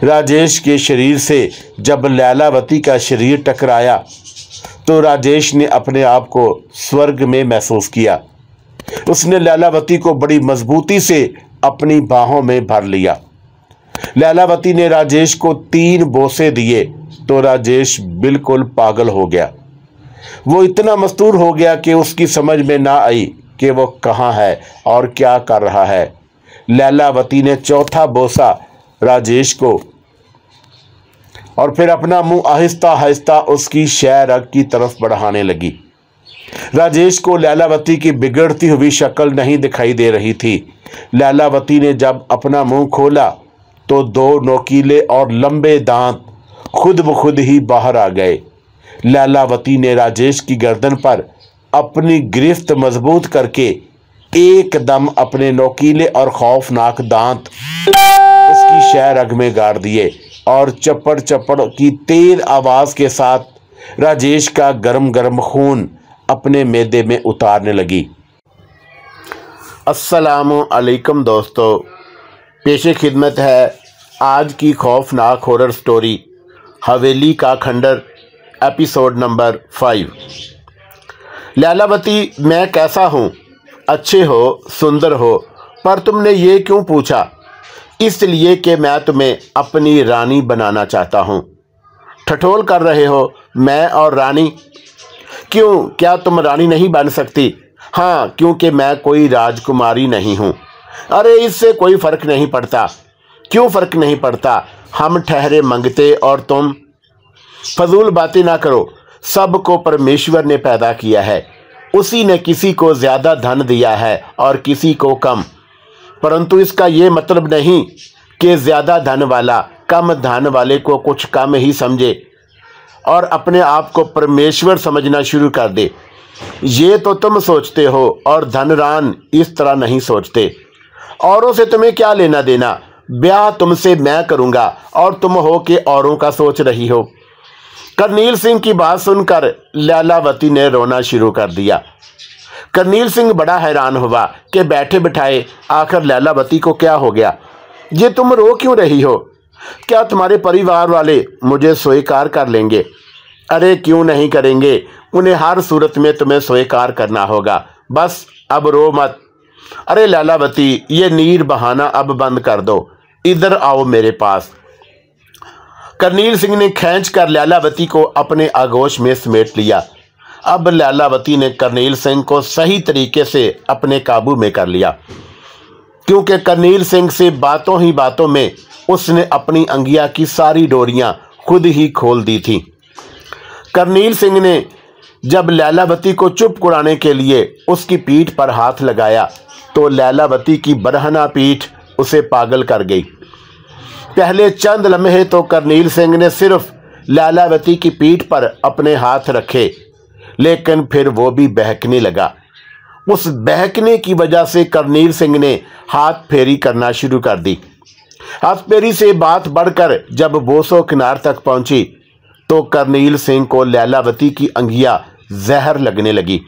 राजेश के शरीर से जब लैलावती का शरीर टकराया तो राजेश ने अपने आप को स्वर्ग में महसूस किया। उसने लैलावती को बड़ी मजबूती से अपनी बाहों में भर लिया। लैलावती ने राजेश को 3 बोसे दिए तो राजेश बिल्कुल पागल हो गया। वो इतना मस्तूर हो गया कि उसकी समझ में ना आई कि वो कहाँ है और क्या कर रहा है। लैलावती ने 4था बोसा राजेश को और फिर अपना मुंह आहिस्ता आहिस्ता उसकी शह रग की तरफ बढ़ाने लगी। राजेश को लैलावती की बिगड़ती हुई शक्ल नहीं दिखाई दे रही थी। लैलावती ने जब अपना मुंह खोला तो 2 नोकीले और लंबे दांत खुद ब खुद ही बाहर आ गए। लैलावती ने राजेश की गर्दन पर अपनी गिरफ्त मजबूत करके एकदम अपने नोकीले और खौफनाक दांत उसकी शह रग में गाड़ दिए और चप्पड़ चप्पड़ की तेज आवाज के साथ राजेश का गरम गरम खून अपने मैदे में उतारने लगी। अस्सलामु अलैकुम दोस्तों, पेशे खिदमत है आज की खौफनाक हॉरर स्टोरी हवेली का खंडर एपिसोड नंबर 5। लैलावती, मैं कैसा हूँ? अच्छे हो, सुंदर हो, पर तुमने ये क्यों पूछा? इसलिए कि मैं तुम्हें अपनी रानी बनाना चाहता हूँ। ठठोल कर रहे हो? मैं और रानी? क्यों, क्या तुम रानी नहीं बन सकती? हाँ, क्योंकि मैं कोई राजकुमारी नहीं हूँ। अरे इससे कोई फ़र्क नहीं पड़ता। क्यों फ़र्क नहीं पड़ता? हम ठहरे मंगते और तुम। फजूल बातें ना करो। सबको परमेश्वर ने पैदा किया है। उसी ने किसी को ज़्यादा धन दिया है और किसी को कम, परंतु इसका ये मतलब नहीं कि ज़्यादा धन वाला कम धन वाले को कुछ कम ही समझे और अपने आप को परमेश्वर समझना शुरू कर दे। ये तो तुम सोचते हो और धनरान इस तरह नहीं सोचते। औरों से तुम्हें क्या लेना देना? ब्याह तुमसे मैं करूँगा और तुम हो कि औरों का सोच रही हो। करनील सिंह की बात सुनकर लैलावती ने रोना शुरू कर दिया। करनील सिंह बड़ा हैरान हुआ कि बैठे बिठाए आखिर लैलावती को क्या हो गया? ये तुम रो क्यों रही हो? क्या तुम्हारे परिवार वाले मुझे स्वीकार कर लेंगे? अरे क्यों नहीं करेंगे, उन्हें हर सूरत में तुम्हें स्वीकार करना होगा। बस अब रो मत। अरे लैलावती, ये नीर बहाना अब बंद कर दो। इधर आओ मेरे पास। करनील सिंह ने खींच कर लैलावती को अपने आगोश में समेट लिया। अब लैलावती ने करनील सिंह को सही तरीके से अपने काबू में कर लिया, क्योंकि करनील सिंह से बातों ही बातों में उसने अपनी अंगिया की सारी डोरियां खुद ही खोल दी थी। करनील सिंह ने जब लैलावती को चुप कराने के लिए उसकी पीठ पर हाथ लगाया तो लैलावती की बरहना पीठ उसे पागल कर गई। पहले चंद लम्हे तो करनील सिंह ने सिर्फ लैलावती की पीठ पर अपने हाथ रखे, लेकिन फिर वो भी बहकने लगा। उस बहकने की वजह से करनील सिंह ने हाथ फेरी करना शुरू कर दी। हाथ फेरी से बात बढ़कर जब बोसो किनार तक पहुंची तो करनील सिंह को लैलावती की अंगिया जहर लगने लगी।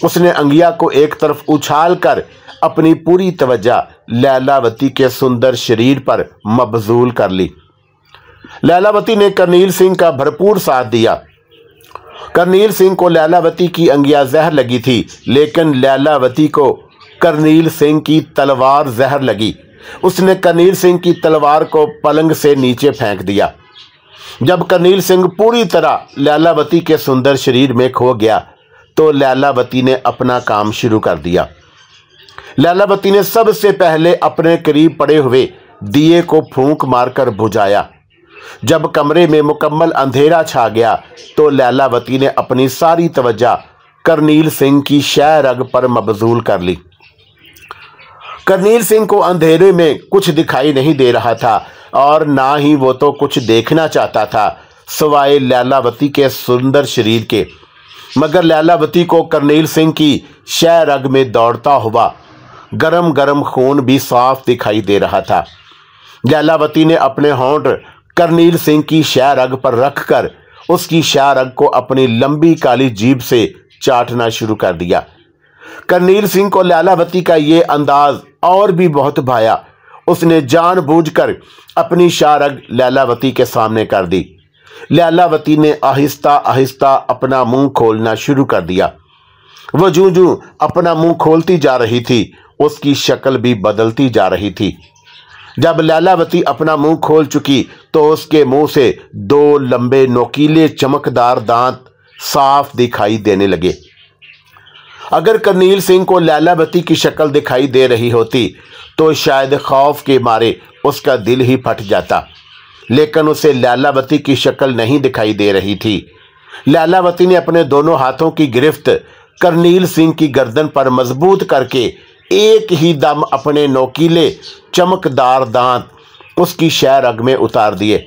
उसने अंगिया को एक तरफ उछाल कर अपनी पूरी तवज्जो लैलावती के सुंदर शरीर पर मबजूल कर ली। लैलावती ने करनील सिंह का भरपूर साथ दिया। करनील सिंह को लैलावती की अंगिया जहर लगी थी, लेकिन लैलावती को करनील सिंह की तलवार जहर लगी। उसने करनील सिंह की तलवार को पलंग से नीचे फेंक दिया। जब करनील सिंह पूरी तरह लैलावती के सुंदर शरीर में खो गया तो लैलावती ने अपना काम शुरू कर दिया। लैलावती ने सबसे पहले अपने करीब पड़े हुए दिए को फूंक मारकर बुझाया। जब कमरे में मुकम्मल अंधेरा छा गया तो लैलावती ने अपनी सारी तवज्जो करनील सिंह की शह रग पर मबजूल कर ली। करनील सिंह को अंधेरे में कुछ दिखाई नहीं दे रहा था और ना ही वो तो कुछ देखना चाहता था सिवाय लैलावती के सुंदर शरीर के। मगर लैलावती को करनील सिंह की शह रग में दौड़ता हुआ गरम गरम खून भी साफ दिखाई दे रहा था। लैलावती ने अपने होंठ करनील सिंह की शह रग पर रखकर उसकी शह रग को अपनी लंबी काली जीभ से चाटना शुरू कर दिया। करनील सिंह को लैलावती का ये अंदाज और भी बहुत भाया। उसने जानबूझकर अपनी शारग लैलावती के सामने कर दी। लैलावती ने आहिस्ता आहिस्ता अपना मुंह खोलना शुरू कर दिया। वो जूं जूं अपना मुंह खोलती जा रही थी, उसकी शक्ल भी बदलती जा रही थी। जब लैलावती अपना मुंह खोल चुकी तो उसके मुंह से 2 लंबे नोकीले चमकदार दांत साफ दिखाई देने लगे। अगर करनील सिंह को लैलावती की शक्ल दिखाई दे रही होती तो शायद खौफ के मारे उसका दिल ही फट जाता, लेकिन उसे लैलावती की शक्ल नहीं दिखाई दे रही थी। लैलावती ने अपने दोनों हाथों की गिरफ्त करनील सिंह की गर्दन पर मजबूत करके एक ही दम अपने नोकीले चमकदार दांत उसकी शह रग में उतार दिए।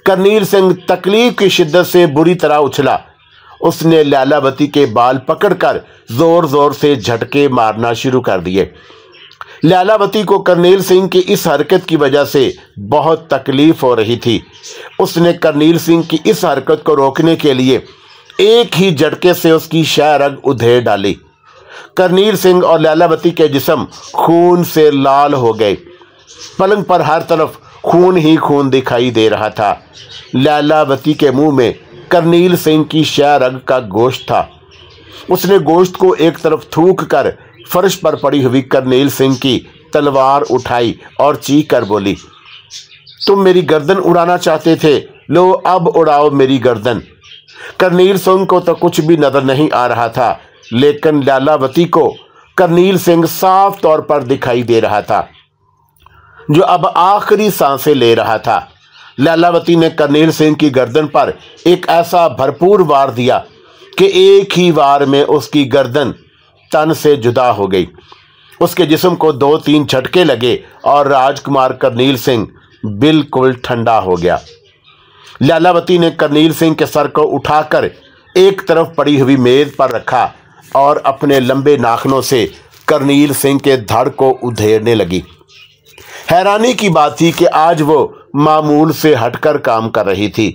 करनील सिंह तकलीफ की शिद्दत से बुरी तरह उछला। उसने लैलावती के बाल पकड़कर जोर जोर से झटके मारना शुरू कर दिए। लैलावती को करनील सिंह की इस हरकत की वजह से बहुत तकलीफ हो रही थी। उसने करनील सिंह की इस हरकत को रोकने के लिए एक ही झटके से उसकी शह रग उधेड़ डाली। करनील सिंह और लैलावती के जिस्म खून से लाल हो गए। पलंग पर हर तरफ खून ही खून दिखाई दे रहा था। लैलावती के मुंह में करनील सिंह की शह रग का गोश्त था। उसने गोश्त को एक तरफ थूक कर फर्श पर पड़ी हुई करनील सिंह की तलवार उठाई और चीख कर बोली, तुम मेरी गर्दन उड़ाना चाहते थे, लो अब उड़ाओ मेरी गर्दन। करनील सिंह को तो कुछ भी नजर नहीं आ रहा था, लेकिन लैलावती को करनील सिंह साफ तौर पर दिखाई दे रहा था, जो अब आखिरी सांसें ले रहा था। लैलावती ने करनील सिंह की गर्दन पर एक ऐसा भरपूर वार दिया कि एक ही वार में उसकी गर्दन तन से जुदा हो गई। उसके जिस्म को 2-3 झटके लगे और राजकुमार करनील सिंह बिल्कुल ठंडा हो गया। लैलावती ने करनील सिंह के सर को उठाकर एक तरफ पड़ी हुई मेज पर रखा और अपने लंबे नाखूनों से करनील सिंह के धड़ को उधेड़ने लगी। हैरानी की बात थी कि आज वो मामूल से हटकर काम कर रही थी,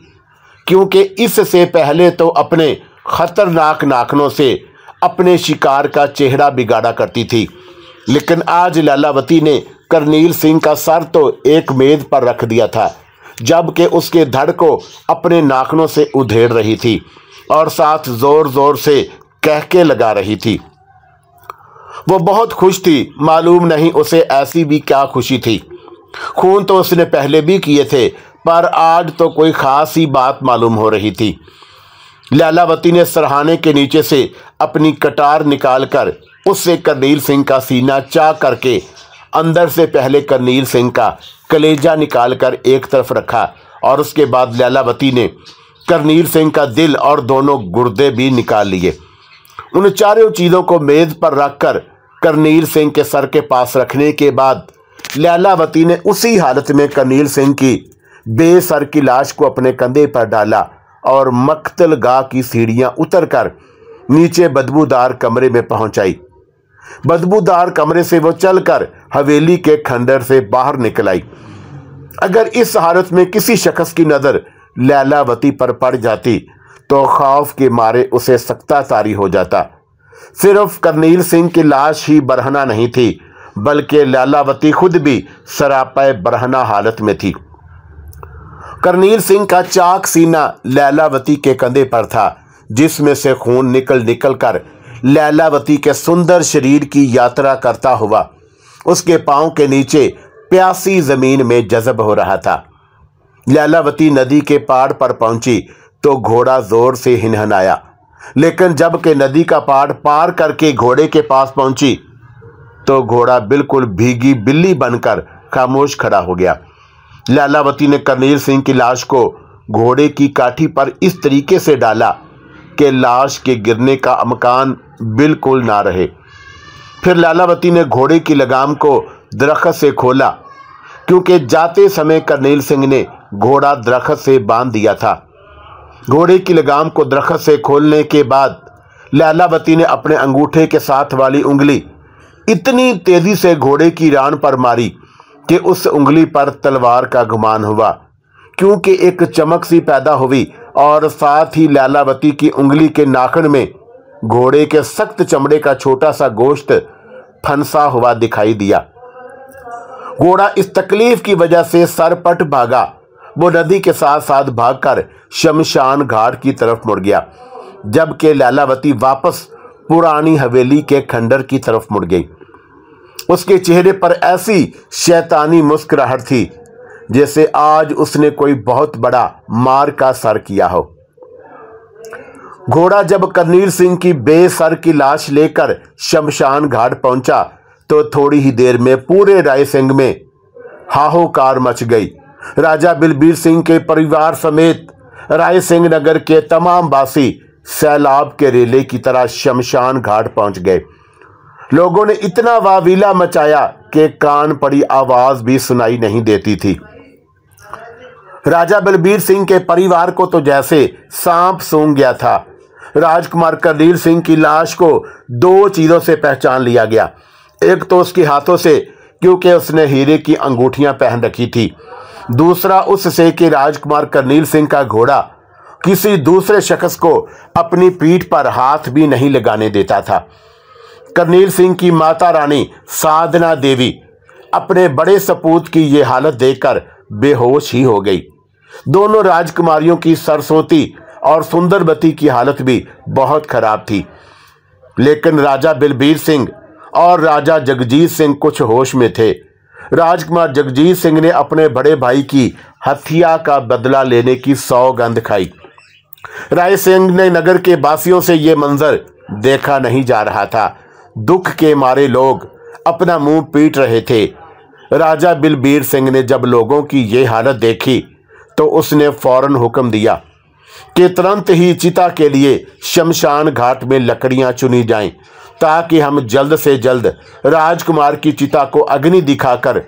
क्योंकि इससे पहले तो अपने खतरनाक नाखूनों से अपने शिकार का चेहरा बिगाड़ा करती थी, लेकिन आज लैलावती ने करनील सिंह का सर तो एक मेज पर रख दिया था, जबकि उसके धड़ को अपने नाखूनों से उधेड़ रही थी और साथ जोर जोर से कहके लगा रही थी। वो बहुत खुश थी, मालूम नहीं उसे ऐसी भी क्या खुशी थी। खून तो उसने पहले भी किए थे, पर आज तो कोई खास ही बात मालूम हो रही थी। लैलावती ने सरहाने के नीचे से अपनी कटार निकालकर उससे करनील सिंह का सीना चाक करके अंदर से पहले करनील सिंह का कलेजा निकालकर एक तरफ रखा और उसके बाद लैलावती ने करनील सिंह का दिल और दोनों गुर्दे भी निकाल लिए। उन चारों चीज़ों को मेज पर रखकर करनील सिंह के सर के पास रखने के बाद लैलावती ने उसी हालत में करनील सिंह की बेसर की लाश को अपने कंधे पर डाला और मख्तलगाह की सीढ़ियां उतरकर नीचे बदबूदार कमरे में पहुंचाई। बदबूदार कमरे से वो चलकर हवेली के खंडर से बाहर निकल आई। अगर इस हालत में किसी शख्स की नज़र लैलावती पर पड़ जाती तो खौफ के मारे उसे सख्ता तारी हो जाता। सिर्फ करनील सिंह की लाश ही बरहना नहीं थी, बल्कि लैलावती खुद भी सरापा बरहना हालत में थी। करनील सिंह का चाक सीना लैलावती के कंधे पर था, जिसमें से खून निकल निकल कर लैलावती के सुंदर शरीर की यात्रा करता हुआ उसके पांव के नीचे प्यासी जमीन में जज़ब हो रहा था। लैलावती नदी के पाड़ पर पहुंची तो घोड़ा जोर से हिनहनाया, लेकिन जब के नदी का पाड़ पार करके घोड़े के पास पहुंची तो घोड़ा बिल्कुल भीगी बिल्ली बनकर खामोश खड़ा हो गया। लैलावती ने करनील सिंह की लाश को घोड़े की काठी पर इस तरीके से डाला कि लाश के गिरने का अमकान बिल्कुल ना रहे। फिर लैलावती ने घोड़े की लगाम को दरख्त से खोला, क्योंकि जाते समय करनील सिंह ने घोड़ा दरख्त से बांध दिया था। घोड़े की लगाम को दरख्त से खोलने के बाद लैलावती ने अपने अंगूठे के साथ वाली उंगली इतनी तेजी से घोड़े की रान पर मारी कि उस उंगली पर तलवार का गुमान हुआ, क्योंकि एक चमक सी पैदा हुई और साथ ही लैलावती की उंगली के नाखून में घोड़े के सख्त चमड़े का छोटा सा गोश्त फंसा हुआ दिखाई दिया। घोड़ा इस तकलीफ की वजह से सरपट भागा। वो नदी के साथ साथ भागकर शमशान घाट की तरफ मुड़ गया, जबकि लैलावती वापस पुरानी हवेली के खंडर की तरफ मुड़ गई। उसके चेहरे पर ऐसी शैतानी मुस्कुराहट थी जैसे आज उसने कोई बहुत बड़ा मार का सर किया हो। घोड़ा जब करनील सिंह की बेसर की लाश लेकर शमशान घाट पहुंचा तो थोड़ी ही देर में पूरे राय सिंह में हाहाकार मच गई। राजा बलबीर सिंह के परिवार समेत राय सिंह नगर के तमाम वासी सैलाब के रेले की तरह शमशान घाट पहुंच गए। लोगों ने इतना वावीला मचाया कि कान पड़ी आवाज भी सुनाई नहीं देती थी। राजा बलबीर सिंह के परिवार को तो जैसे सांप सूंघ गया था। राजकुमार करनील सिंह की लाश को दो चीजों से पहचान लिया गया। एक तो उसके हाथों से, क्योंकि उसने हीरे की अंगूठियां पहन रखी थी। दूसरा उससे कि राजकुमार करनील सिंह का घोड़ा किसी दूसरे शख्स को अपनी पीठ पर हाथ भी नहीं लगाने देता था। करनील सिंह की माता रानी साधना देवी अपने बड़े सपूत की ये हालत देखकर बेहोश ही हो गई। दोनों राजकुमारियों की सरस्वती और सुंदरवती की हालत भी बहुत खराब थी, लेकिन राजा बलबीर सिंह और राजा जगजीत सिंह कुछ होश में थे। राजकुमार जगजीत सिंह ने अपने बड़े भाई की हत्या का बदला लेने की सौगंध खाई। राय सिंह ने नगर के वासियों से यह मंजर देखा नहीं जा रहा था। दुख के मारे लोग अपना मुंह पीट रहे थे। राजा बलबीर सिंह ने जब लोगों की ये हालत देखी तो उसने फौरन हुक्म दिया कि तुरंत ही चिता के लिए शमशान घाट में लकड़ियां चुनी जाएं, ताकि हम जल्द से जल्द राजकुमार की चिता को अग्नि दिखाकर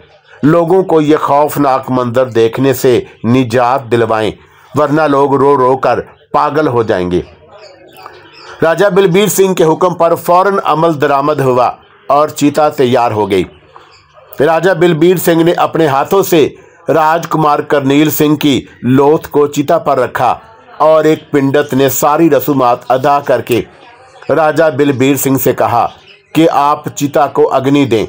लोगों को यह खौफनाक मंजर देखने से निजात दिलवाएं, वरना लोग रो रो कर पागल हो जाएंगे। राजा बलबीर सिंह के हुक्म पर फौरन अमल दरामद हुआ और चिता तैयार हो गई। राजा बलबीर सिंह ने अपने हाथों से राजकुमार करनील सिंह की लोथ को चिता पर रखा और एक पिंडत ने सारी रसूमात अदा करके राजा बलबीर सिंह से कहा कि आप चिता को अग्नि दें।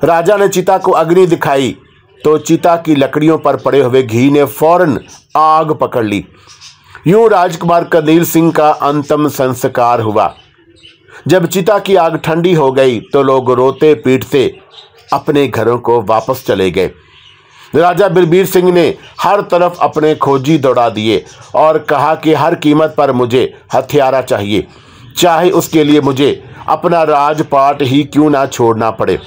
राजा ने चिता को अग्नि दिखाई तो चिता की लकड़ियों पर पड़े हुए घी ने फौरन आग पकड़ ली। यूं राजकुमार करनील सिंह का अंतिम संस्कार हुआ। जब चिता की आग ठंडी हो गई तो लोग रोते पीटते अपने घरों को वापस चले गए। राजा बलबीर सिंह ने हर तरफ अपने खोजी दौड़ा दिए और कहा कि हर कीमत पर मुझे हथियारा चाहिए, चाहे उसके लिए मुझे अपना राजपाट ही क्यों ना छोड़ना पड़े।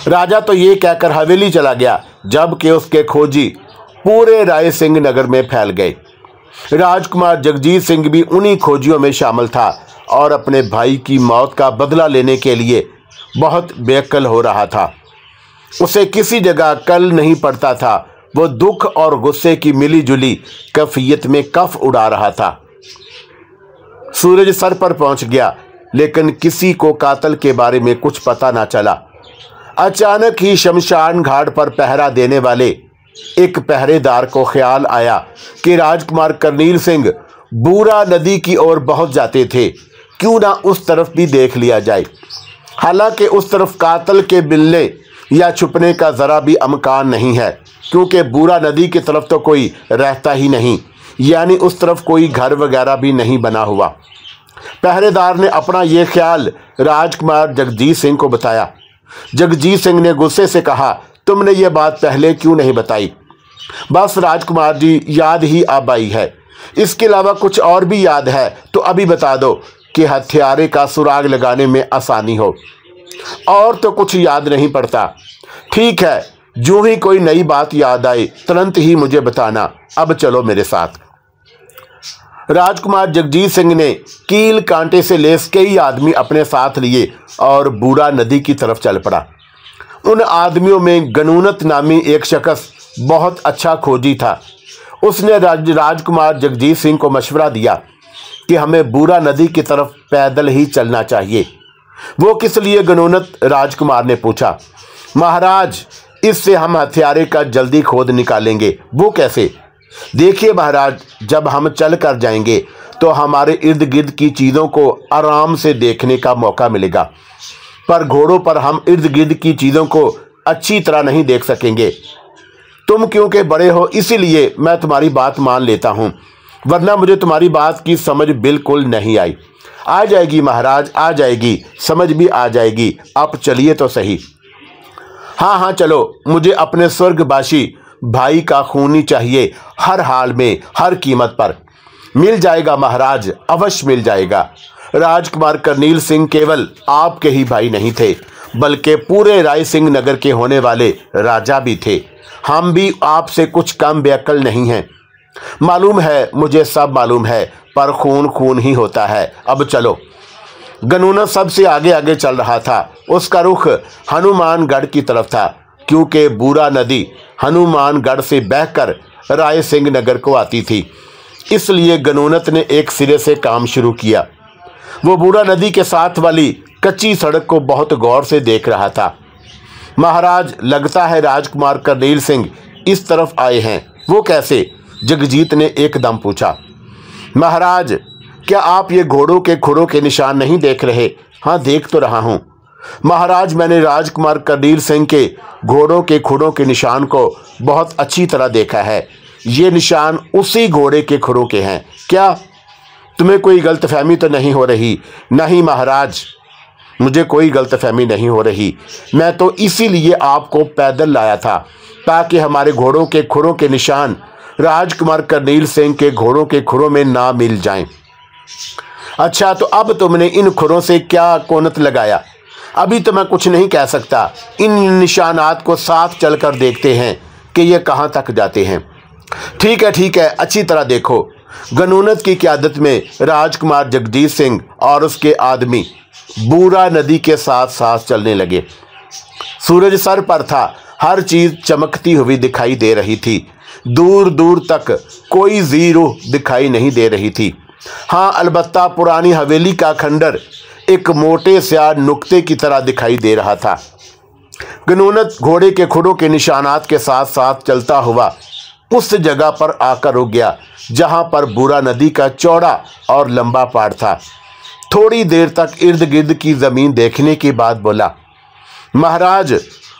राजा तो ये कहकर हवेली चला गया, जबकि उसके खोजी पूरे राय सिंह नगर में फैल गए। राजकुमार जगजीत सिंह भी उन्हीं खोजियों में शामिल था और अपने भाई की मौत का बदला लेने के लिए बहुत बेकल हो रहा था। उसे किसी जगह कल नहीं पड़ता था। वो दुख और गुस्से की मिली जुली कैफियत में कफ उड़ा रहा था। सूरज सर पर पहुंच गया, लेकिन किसी को कातल के बारे में कुछ पता ना चला। अचानक ही शमशान घाट पर पहरा देने वाले एक पहरेदार को ख्याल आया कि राजकुमार करनील सिंह बूरा नदी की ओर बहुत जाते थे, क्यों ना उस तरफ भी देख लिया जाए। हालांकि उस तरफ कातल के मिलने या छुपने का जरा भी अमकान नहीं है, क्योंकि बूरा नदी की तरफ तो कोई रहता ही नहीं, यानी उस तरफ कोई घर वगैरह भी नहीं बना हुआ। पहरेदार ने अपना यह ख्याल राजकुमार जगजीत सिंह को बताया। जगजीत सिंह ने गुस्से से कहा, तुमने ये बात पहले क्यों नहीं बताई? बस राजकुमार जी, याद ही अब आई है। इसके अलावा कुछ और भी याद है तो अभी बता दो कि हथियारे का सुराग लगाने में आसानी हो। और तो कुछ याद नहीं पड़ता। ठीक है, जो ही कोई नई बात याद आए तुरंत ही मुझे बताना। अब चलो मेरे साथ। राजकुमार जगजीत सिंह ने कील कांटे से लेस कई आदमी अपने साथ लिए और बूरा नदी की तरफ चल पड़ा। उन आदमियों में गनूनत नामी एक शख्स बहुत अच्छा खोजी था। उसने राजकुमार जगजीत सिंह को मशवरा दिया कि हमें बूरा नदी की तरफ पैदल ही चलना चाहिए। वो किस लिए गनूनत? राजकुमार ने पूछा। महाराज, इससे हम हथियारे का जल्दी खोद निकालेंगे। वो कैसे? देखिए महाराज, जब हम चल कर जाएंगे तो हमारे इर्द गिर्द की चीज़ों को आराम से देखने का मौका मिलेगा, पर घोड़ों पर हम इर्द गिर्द की चीज़ों को अच्छी तरह नहीं देख सकेंगे। तुम क्योंकि बड़े हो इसीलिए मैं तुम्हारी बात मान लेता हूं, वरना मुझे तुम्हारी बात की समझ बिल्कुल नहीं आई। आ जाएगी महाराज, आ जाएगी, समझ भी आ जाएगी। आप चलिए तो सही। हाँ हाँ चलो, मुझे अपने स्वर्गवासी भाई का खूनी चाहिए, हर हाल में, हर कीमत पर। मिल जाएगा महाराज, अवश्य मिल जाएगा। राजकुमार करनील सिंह केवल आपके ही भाई नहीं थे, बल्कि पूरे राय सिंह नगर के होने वाले राजा भी थे। हम भी आपसे कुछ कम बेअक्ल नहीं हैं। मालूम है, मुझे सब मालूम है, पर खून खून ही होता है। अब चलो। गनूनत सबसे आगे आगे चल रहा था। उसका रुख हनुमानगढ़ की तरफ था, क्योंकि बूरा नदी हनुमानगढ़ से बहकर राय सिंह नगर को आती थी। इसलिए गनूनत ने एक सिरे से काम शुरू किया। वो बूरा नदी के साथ वाली कच्ची सड़क को बहुत गौर से देख रहा था। महाराज, लगता है राजकुमार करनील सिंह इस तरफ आए हैं। वो कैसे? जगजीत ने एकदम पूछा। महाराज, क्या आप ये घोड़ों के खुरों के निशान नहीं देख रहे? हाँ, देख तो रहा हूँ महाराज। मैंने राजकुमार करनील सिंह के घोड़ों के खुरों के निशान को बहुत अच्छी तरह देखा है। ये निशान उसी घोड़े के खुरों के हैं। क्या तुम्हें कोई गलतफहमी तो नहीं हो रही? नहीं महाराज, मुझे कोई गलतफहमी नहीं हो रही। मैं तो इसीलिए आपको पैदल लाया था, ताकि हमारे घोड़ों के खुरों के निशान राजकुमार करनील सिंह के घोड़ों के खुरों में ना मिल जाएं। अच्छा, तो अब तुमने इन खुरों से क्या कोनत लगाया? अभी तो मैं कुछ नहीं कह सकता। इन निशानात को साथ चलकर देखते हैं कि ये कहाँ तक जाते हैं। ठीक है, अच्छी तरह देखो। गनूनत की क़यादत में राजकुमार जगजीत सिंह और उसके आदमी बूरा नदी के साथ साथ चलने लगे। सूरज सर पर था, हर चीज़ चमकती हुई दिखाई दे रही थी। दूर दूर तक कोई ज़ीरो दिखाई नहीं दे रही थी। हाँ, अलबत्ता पुरानी हवेली का खंडर एक मोटे स्याह नुक्ते की तरह दिखाई दे रहा था। गनूनत घोड़े के खुरों के निशानात के साथ साथ चलता हुआ उस जगह पर आकर रुक गया जहां पर बूरा नदी का चौड़ा और लंबा पहाड़ था। थोड़ी देर तक इर्द गिर्द की ज़मीन देखने के बाद बोला, महाराज,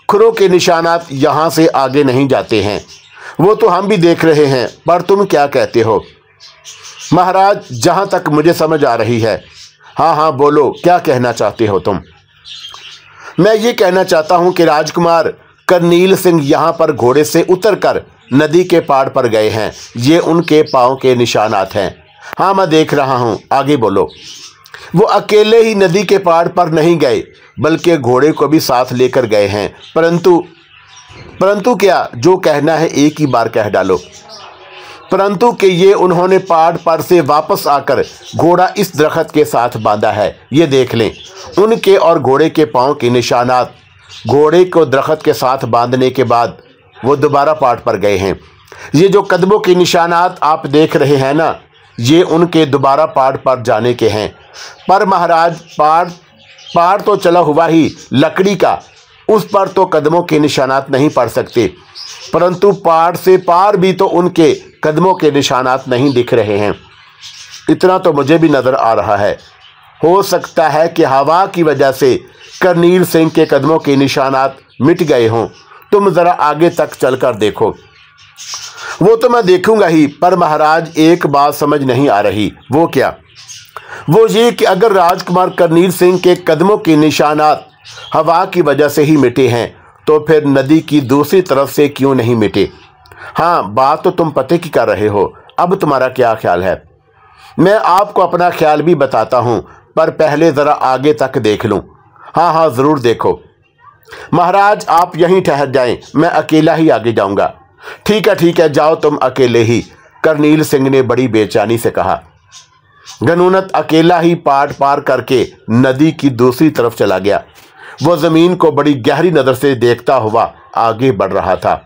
खुरों के निशानात यहाँ से आगे नहीं जाते हैं। वो तो हम भी देख रहे हैं, पर तुम क्या कहते हो? महाराज, जहाँ तक मुझे समझ आ रही है। हाँ, बोलो, क्या कहना चाहते हो तुम? मैं ये कहना चाहता हूँ कि राजकुमार करनील सिंह यहाँ पर घोड़े से उतरकर नदी के पहाड़ पर गए हैं। ये उनके पाँव के निशानात हैं। हाँ, मैं देख रहा हूँ, आगे बोलो। वो अकेले ही नदी के पहाड़ पर नहीं गए, बल्कि घोड़े को भी साथ लेकर गए हैं। परंतु क्या? जो कहना है एक ही बार कह डालो। परंतु कि ये उन्होंने पहाड़ पर से वापस आकर घोड़ा इस दरख्त के साथ बांधा है। ये देख लें, उनके और घोड़े के पाँव के निशानात। घोड़े को दरख्त के साथ बांधने के बाद वो दोबारा पहाड़ पर गए हैं। ये जो कदमों के निशानात आप देख रहे हैं ना, ये उनके दोबारा पहाड़ पर जाने के हैं। पर महाराज, पहाड़ तो चला हुआ ही लकड़ी का, उस पर तो कदमों के निशानात नहीं पड़ सकते। परंतु पहाड़ से पार भी तो उनके कदमों के निशानात नहीं दिख रहे हैं। इतना तो मुझे भी नज़र आ रहा है। हो सकता है कि हवा की वजह से करनील सिंह के कदमों के निशानात मिट गए हों। तुम ज़रा आगे तक चलकर देखो। वो तो मैं देखूंगा ही, पर महाराज, एक बात समझ नहीं आ रही। वो क्या? वो ये कि अगर राजकुमार करनील सिंह के कदमों के निशानात हवा की वजह से ही मिटे हैं, तो फिर नदी की दूसरी तरफ से क्यों नहीं मिटे? हाँ, बात तो तुम पते की कर रहे हो। अब तुम्हारा क्या ख्याल है? मैं आपको अपना ख्याल भी बताता हूँ, पर पहले ज़रा आगे तक देख लूँ। हाँ, ज़रूर देखो। महाराज, आप यहीं ठहर जाएं, मैं अकेला ही आगे जाऊँगा। ठीक है, जाओ तुम अकेले ही, करनील सिंह ने बड़ी बेचैनी से कहा। गनूनत अकेला ही पहाड़ पार करके नदी की दूसरी तरफ चला गया। वो ज़मीन को बड़ी गहरी नज़र से देखता हुआ आगे बढ़ रहा था।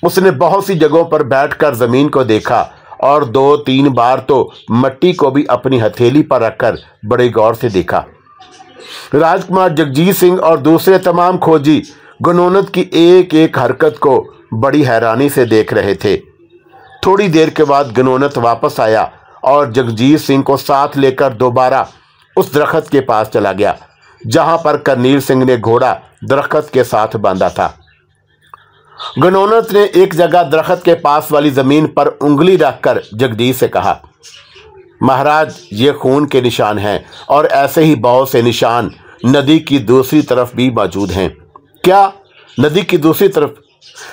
उसने बहुत सी जगहों पर बैठकर ज़मीन को देखा और 2-3 बार तो मिट्टी को भी अपनी हथेली पर रखकर बड़े गौर से देखा। राजकुमार जगजीत सिंह और दूसरे तमाम खोजी गनूनत की एक एक हरकत को बड़ी हैरानी से देख रहे थे। थोड़ी देर के बाद गनूनत वापस आया और जगजीत सिंह को साथ लेकर दोबारा उस दरख्त के पास चला गया जहां पर करनील सिंह ने घोड़ा दरख्त के साथ बांधा था। गनोनत ने एक जगह दरख्त के पास वाली जमीन पर उंगली रखकर जगजीत से कहा, महाराज ये खून के निशान हैं और ऐसे ही बहुत से निशान नदी की दूसरी तरफ भी मौजूद हैं। क्या नदी की दूसरी तरफ?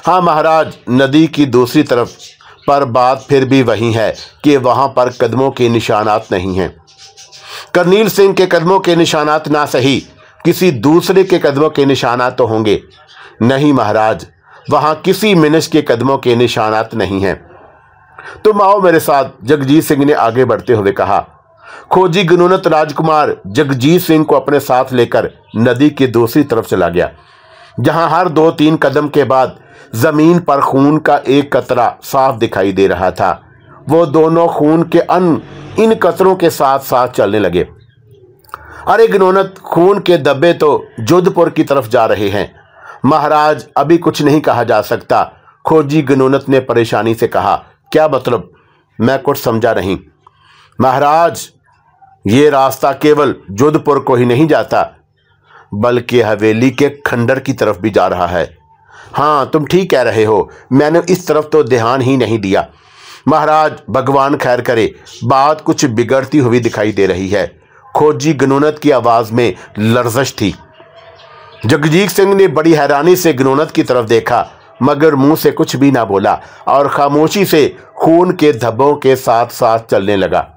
हाँ महाराज, नदी की दूसरी तरफ, पर बात फिर भी वही है कि वहां पर कदमों के निशानात नहीं हैं। करनील सिंह के कदमों के निशानात ना सही, किसी दूसरे के कदमों के निशानात तो होंगे। नहीं महाराज, वहां किसी मनुष्य के कदमों के निशानात नहीं हैं। तुम आओ मेरे साथ, जगजीत सिंह ने आगे बढ़ते हुए कहा। खोजी गनोनत राजकुमार जगजीत सिंह को अपने साथ लेकर नदी की दूसरी तरफ चला गया, जहां हर 2-3 कदम के बाद जमीन पर खून का एक कतरा साफ दिखाई दे रहा था। वो दोनों खून के इन कतरों के साथ साथ चलने लगे। अरे गनोनत, खून के धब्बे तो जोधपुर की तरफ जा रहे हैं। महाराज अभी कुछ नहीं कहा जा सकता, खोजी गनोनत ने परेशानी से कहा। क्या मतलब? मैं कुछ समझा नहीं। महाराज ये रास्ता केवल जोधपुर को ही नहीं जाता, बल्कि हवेली के खंडर की तरफ भी जा रहा है। हाँ तुम ठीक कह रहे हो, मैंने इस तरफ तो ध्यान ही नहीं दिया। महाराज भगवान खैर करे, बात कुछ बिगड़ती हुई दिखाई दे रही है। खोजी गनोनत की आवाज में लर्जश थी। जगजीत सिंह ने बड़ी हैरानी से गनोनत की तरफ देखा, मगर मुंह से कुछ भी ना बोला और खामोशी से खून के धब्बों के साथ साथ चलने लगा।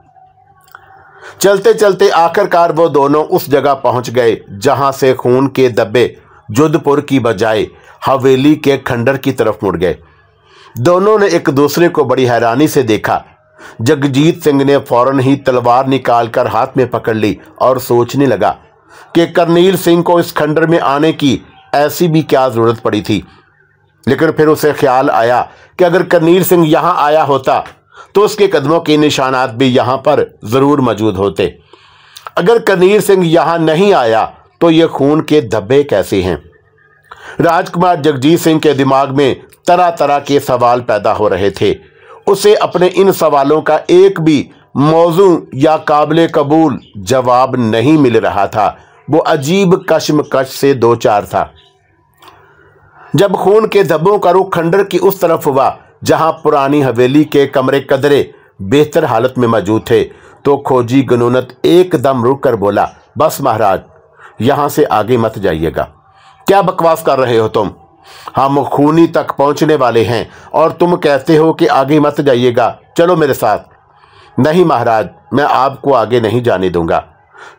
चलते चलते आखिरकार वो दोनों उस जगह पहुंच गए जहां से खून के धब्बे जोधपुर की बजाय हवेली के खंडर की तरफ मुड़ गए। दोनों ने एक दूसरे को बड़ी हैरानी से देखा। जगजीत सिंह ने फौरन ही तलवार निकालकर हाथ में पकड़ ली और सोचने लगा कि करनील सिंह को इस खंडर में आने की ऐसी भी क्या जरूरत पड़ी थी। लेकिन फिर उसे ख्याल आया कि अगर करनील सिंह यहां आया होता तो उसके कदमों के निशानात भी यहां पर जरूर मौजूद होते। अगर करनील सिंह यहां नहीं आया तो ये खून के धब्बे कैसे हैं? राजकुमार जगजीत सिंह के दिमाग में तरह तरह के सवाल पैदा हो रहे थे। उसे अपने इन सवालों का एक भी मौजू या काबिल कबूल जवाब नहीं मिल रहा था। वो अजीब कश्मकश से दो चार था। जब खून के धब्बों का रुख खंडर की उस तरफ हुआ जहां पुरानी हवेली के कमरे कदरे बेहतर हालत में मौजूद थे, तो खोजी गनोनत एकदम रुक कर बोला, बस महाराज यहां से आगे मत जाइएगा। क्या बकवास कर रहे हो तुम? हम खूनी तक पहुंचने वाले हैं और तुम कहते हो कि आगे मत जाइएगा, चलो मेरे साथ। नहीं महाराज, मैं आपको आगे नहीं जाने दूंगा।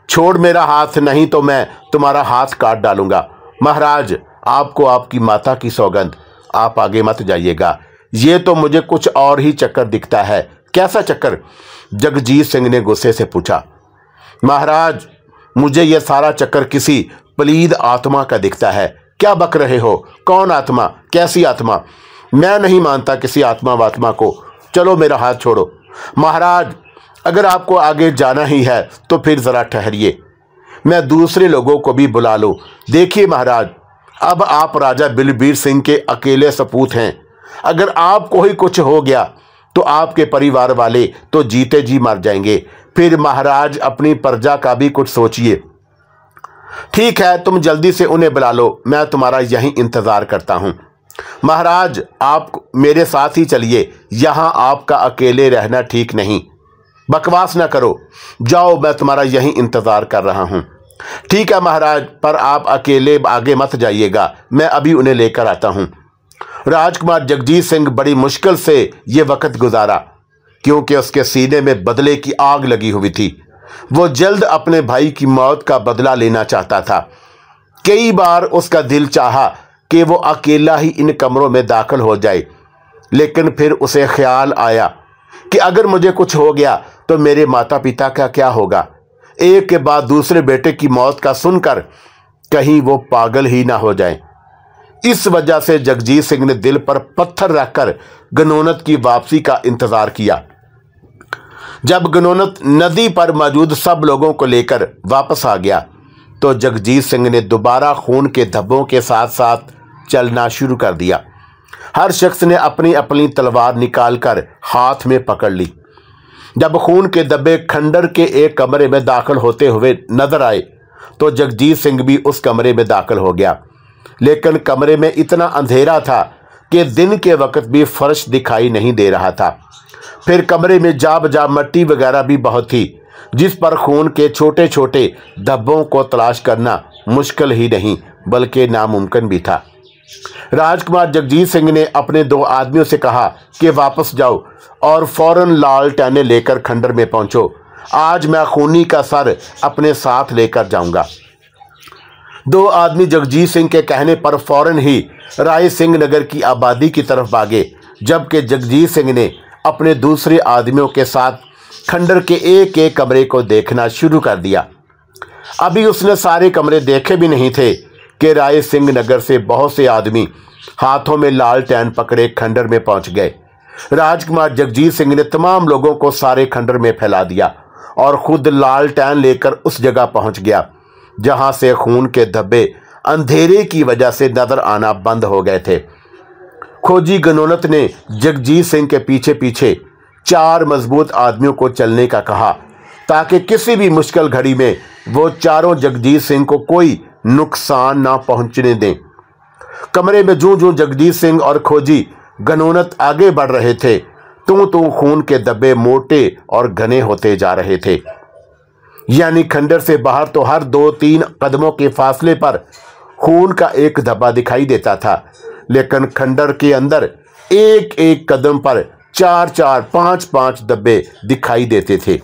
छोड़ मेरा हाथ, नहीं तो मैं तुम्हारा हाथ काट डालूंगा। महाराज आपको आपकी माता की सौगंध, आप आगे मत जाइएगा। ये तो मुझे कुछ और ही चक्कर दिखता है। कैसा चक्कर? जगजीत सिंह ने गुस्से से पूछा। महाराज मुझे यह सारा चक्कर किसी पलीद आत्मा का दिखता है। क्या बक रहे हो? कौन आत्मा? कैसी आत्मा? मैं नहीं मानता किसी आत्मा वात्मा को। चलो मेरा हाथ छोड़ो। महाराज अगर आपको आगे जाना ही है तो फिर जरा ठहरिए, मैं दूसरे लोगों को भी बुला लूं। देखिए महाराज, अब आप राजा बलबीर सिंह के अकेले सपूत हैं। अगर आपको ही कुछ हो गया तो आपके परिवार वाले तो जीते जी मर जाएंगे। फिर महाराज अपनी प्रजा का भी कुछ सोचिए। ठीक है, तुम जल्दी से उन्हें बुला लो, मैं तुम्हारा यहीं इंतजार करता हूं। महाराज आप मेरे साथ ही चलिए, यहां आपका अकेले रहना ठीक नहीं। बकवास ना करो, जाओ, मैं तुम्हारा यहीं इंतजार कर रहा हूं। ठीक है महाराज, पर आप अकेले आगे मत जाइएगा, मैं अभी उन्हें लेकर आता हूं। राजकुमार जगजीत सिंह बड़ी मुश्किल से ये वक्त गुजारा, क्योंकि उसके सीने में बदले की आग लगी हुई थी। वो जल्द अपने भाई की मौत का बदला लेना चाहता था। कई बार उसका दिल चाहा कि वो अकेला ही इन कमरों में दाखिल हो जाए, लेकिन फिर उसे ख्याल आया कि अगर मुझे कुछ हो गया तो मेरे माता पिता का क्या होगा। एक के बाद दूसरे बेटे की मौत का सुनकर कहीं वो पागल ही ना हो जाए। इस वजह से जगजीत सिंह ने दिल पर पत्थर रखकर गनोनत की वापसी का इंतजार किया। जब गनोनत नदी पर मौजूद सब लोगों को लेकर वापस आ गया तो जगजीत सिंह ने दोबारा खून के धब्बों के साथ साथ चलना शुरू कर दिया। हर शख्स ने अपनी अपनी तलवार निकालकर हाथ में पकड़ ली। जब खून के धब्बे खंडर के एक कमरे में दाखिल होते हुए नजर आए तो जगजीत सिंह भी उस कमरे में दाखिल हो गया। लेकिन कमरे में इतना अंधेरा था कि दिन के वक्त भी फर्श दिखाई नहीं दे रहा था। फिर कमरे में जा बजा मट्टी वगैरह भी बहुत थी, जिस पर खून के छोटे छोटे धब्बों को तलाश करना मुश्किल ही नहीं बल्कि नामुमकिन भी था। राजकुमार जगजीत सिंह ने अपने 2 आदमियों से कहा कि वापस जाओ और फौरन लालटेनें लेकर खंडर में पहुंचो। आज मैं खूनी का सर अपने साथ लेकर जाऊंगा। 2 आदमी जगजीत सिंह के कहने पर फौरन ही राय सिंह नगर की आबादी की तरफ भागे, जबकि जगजीत सिंह ने अपने दूसरे आदमियों के साथ खंडर के एक एक कमरे को देखना शुरू कर दिया। अभी उसने सारे कमरे देखे भी नहीं थे कि राय सिंह नगर से बहुत से आदमी हाथों में लालटेन पकड़े खंडर में पहुंच गए। राजकुमार जगजीत सिंह ने तमाम लोगों को सारे खंडर में फैला दिया और खुद लालटेन लेकर उस जगह पहुंच गया जहां से खून के धब्बे अंधेरे की वजह से नजर आना बंद हो गए थे। खोजी गनोनत ने जगजीत सिंह के पीछे पीछे 4 मजबूत आदमियों को चलने का कहा ताकि किसी भी मुश्किल घड़ी में वो चारों जगजीत सिंह को कोई नुकसान ना पहुंचने दें। कमरे में जूं जूं जगजीत सिंह और खोजी गनोनत आगे बढ़ रहे थे, त्यों खून के धब्बे मोटे और घने होते जा रहे थे। यानी खंडर से बाहर तो हर 2-3 कदमों के फासले पर खून का एक धब्बा दिखाई देता था, लेकिन खंडर के अंदर एक एक कदम पर 4-4, 5-5 धब्बे दिखाई देते थे।